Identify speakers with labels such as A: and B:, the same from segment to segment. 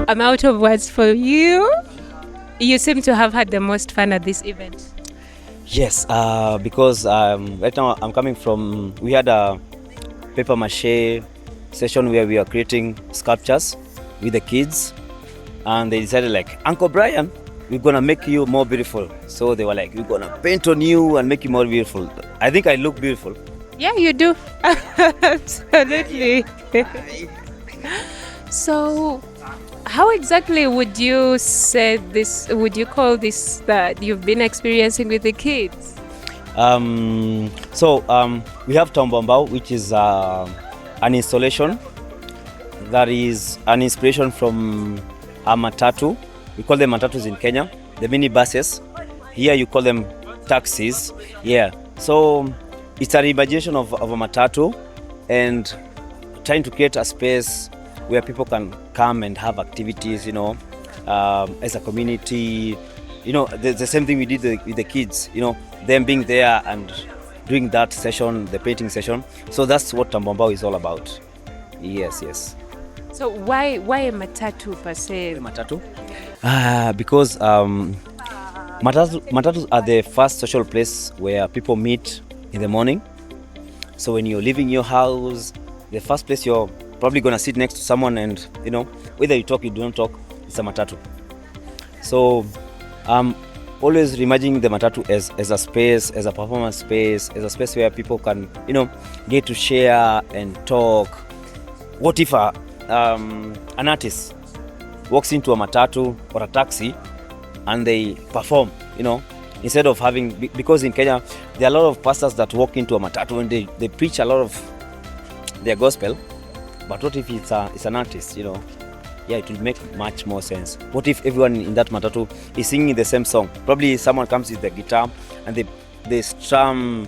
A: I'm out of words for you. You seem to have had the most fun at this event.
B: Yes, because right now I'm coming from, we had a paper mache session where we are creating sculptures with the kids, and they decided like, Uncle Brian, we're gonna make you more beautiful. So they were like, we're gonna paint on you and make you more beautiful. I think I look beautiful.
A: Yeah, you do. Absolutely. So, how exactly would you say this, would you call this that you've been experiencing with the kids?
B: We have Mbao, which is an installation that is an inspiration from a matatu. We call them matatus in Kenya, the mini buses. Here you call them taxis. Yeah. So it's an imagination of a matatu and trying to create a space where people can come and have activities, as a community. The same thing we did with the kids, them being there and doing that session, the painting session. So that's what Mbao is all about. Yes.
A: So why a matatu per se?
B: Matatu? Because matatus are the first social place where people meet in the morning. So when you're leaving your house, the first place you're probably gonna sit next to someone, and whether you talk, you don't talk, it's a matatu. So always reimagining the matatu as a space, as a performance space, as a space where people can get to share and talk. What if an artist walks into a matatu or a taxi and they perform, instead of having, because in Kenya there are a lot of pastors that walk into a matatu and they preach a lot of their gospel. But what if it's an artist, Yeah, it will make much more sense. What if everyone in that matatu is singing the same song? Probably someone comes with the guitar and they strum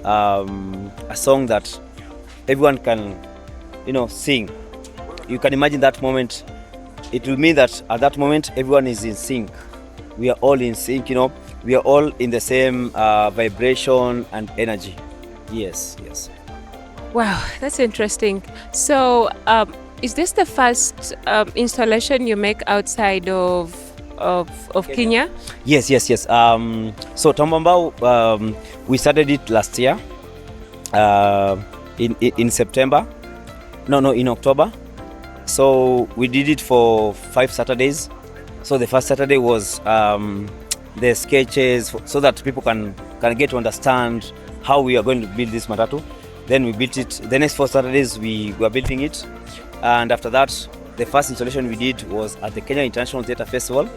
B: a song that everyone can, sing. You can imagine that moment. It will mean that at that moment everyone is in sync. We are all in sync, we are all in the same vibration and energy. Yes.
A: Wow, that's interesting. So, is this the first installation you make outside of Kenya?
B: Yes. So Mbao, we started it last year in September. No, in October. So we did it for 5 Saturdays. So the first Saturday was the sketches, so that people can get to understand how we are going to build this matatu. Then we built it. The next 4 Saturdays we were building it, and after that, the first installation we did was at the Kenya International Theatre Festival,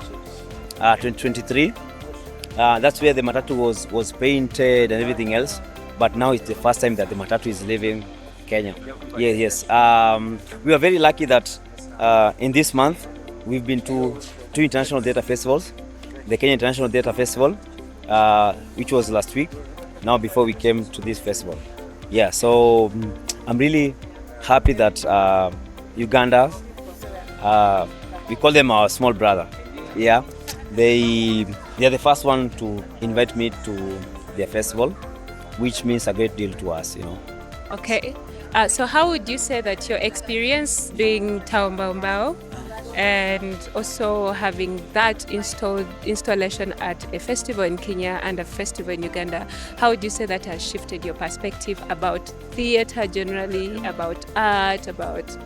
B: 2023. That's where the matatu was painted and everything else. But now it's the first time that the matatu is leaving Kenya. Yes. We are very lucky that in this month we've been to 2 international theatre festivals. The Kenya International Theatre Festival, which was last week. Now before we came to this festival. Yeah, so I'm really happy that Uganda, we call them our small brother. Yeah, they are the first one to invite me to their festival, which means a great deal to us,
A: Okay, so how would you say that your experience doing Mbao and also having that installation at a festival in Kenya and a festival in Uganda, how would you say that has shifted your perspective about theatre generally, about art, about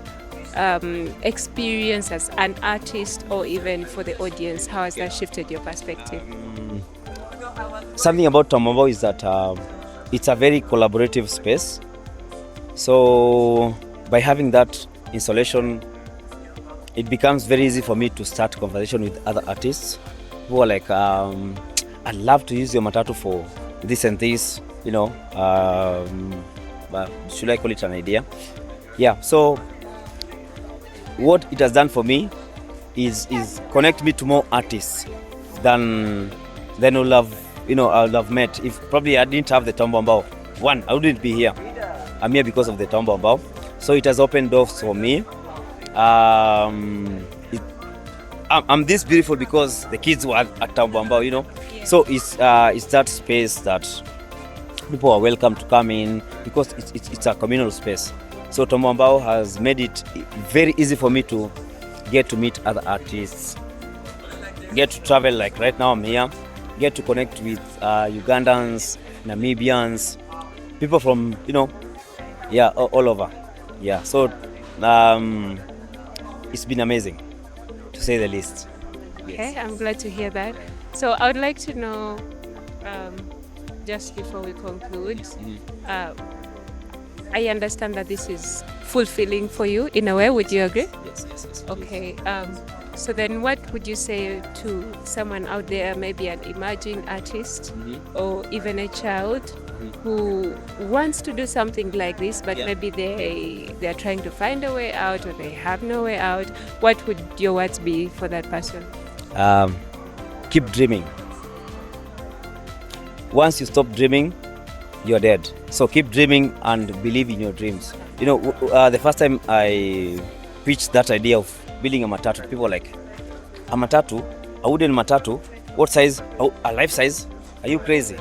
A: experience as an artist, or even for the audience? How has that shifted your perspective?
B: Something about Mbao is that it's a very collaborative space. So by having that installation, it becomes very easy for me to start conversation with other artists who are like, I'd love to use your matatu for this and this, but should I call it an idea? Yeah, so what it has done for me is connect me to more artists than I'll have met. If probably I didn't have the Mbao, one, I wouldn't be here. I'm here because of the Mbao. So it has opened doors for me. I'm this beautiful because the kids were at Mbao, Yeah. So it's that space that people are welcome to come in, because it's a communal space. So Mbao has made it very easy for me to get to meet other artists, get to travel. Like right now I'm here, get to connect with Ugandans, Namibians, people from all over. Yeah, so it's been amazing, to say the least.
A: Okay, I'm glad to hear that. So I would like to know, just before we conclude, I understand that this is fulfilling for you in a way. Would you agree?
B: Yes.
A: Okay. So then what would you say to someone out there, maybe an emerging artist or even a child who wants to do something like this, but maybe they're trying to find a way out or they have no way out? What would your words be for that person?
B: Keep dreaming. Once you stop dreaming, you're dead. So keep dreaming and believe in your dreams. The first time I pitched that idea of building a matatu, people were like, a matatu? A wooden matatu? What size? Oh, a life size? Are you crazy?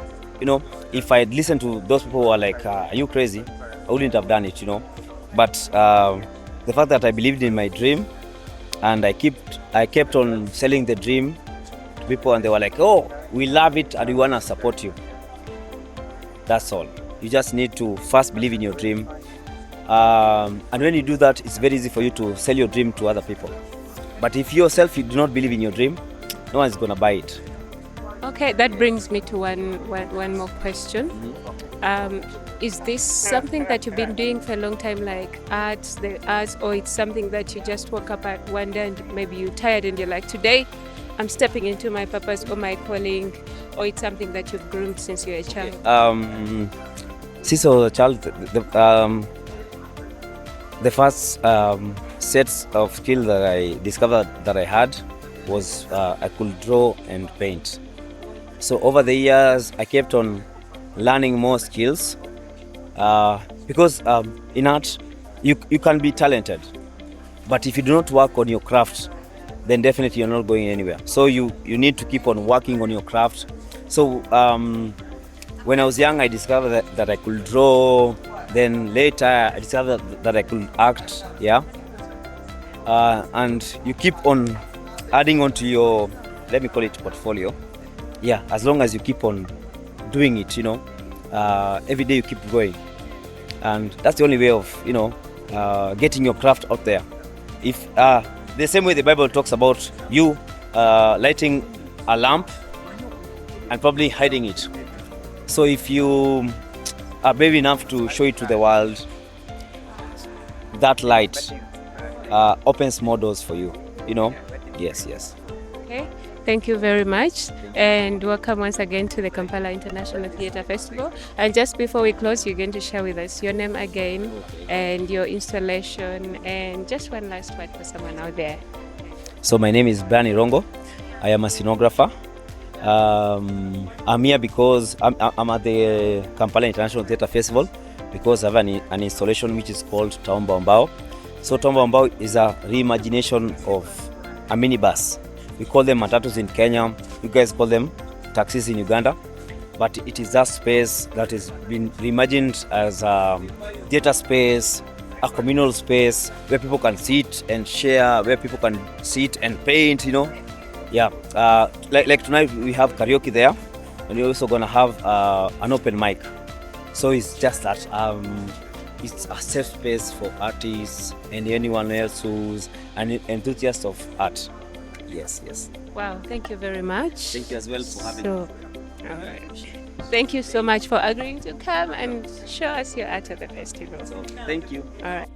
B: If I had listened to those people who were like, are you crazy? I wouldn't have done it, But the fact that I believed in my dream and I kept on selling the dream to people, and they were like, oh, we love it and we want to support you. That's all. You just need to first believe in your dream. And when you do that, it's very easy for you to sell your dream to other people. But if yourself, you do not believe in your dream, no one's going to buy it.
A: Okay, that brings me to one more question. Is this something that you've been doing for a long time, like the arts, or it's something that you just woke up at one day and maybe you're tired and you're like, today I'm stepping into my purpose or my calling, or it's something that you've groomed since you were a child?
B: Since I was a child, the first sets of skill that I discovered that I had was I could draw and paint. So over the years, I kept on learning more skills because in art, you can be talented, but if you do not work on your craft, then definitely you're not going anywhere. So you need to keep on working on your craft. So when I was young, I discovered that I could draw. Then later, I discovered that I could act. And you keep on adding onto your, let me call it, portfolio. As long as you keep on doing it, every day you keep going, and that's the only way of getting your craft out there. If the same way the Bible talks about you lighting a lamp and probably hiding it. So if you are brave enough to show it to the world, that light opens more doors for you. Yes.
A: Okay. Thank you very much, and welcome once again to the Kampala International Theatre Festival. And just before we close, you're going to share with us your name again and your installation, and just one last word for someone out there.
B: So my name is Irungu. I am a scenographer. I'm here because I'm at the Kampala International Theatre Festival because I have an installation which is called Mbao. So Mbao is a reimagination of a minibus. We call them matatus in Kenya. You guys call them taxis in Uganda. But it is that space that has been reimagined as a theatre space, a communal space where people can sit and share, where people can sit and paint, like tonight we have karaoke there, and we're also gonna have an open mic. So it's just that it's a safe space for artists and anyone else who's an enthusiast of art. Yes.
A: Wow, thank you very much.
B: Thank you as well for having me.
A: All right. Thank you so much for agreeing to come and show us your art at the festival.
B: Thank you.
A: All right.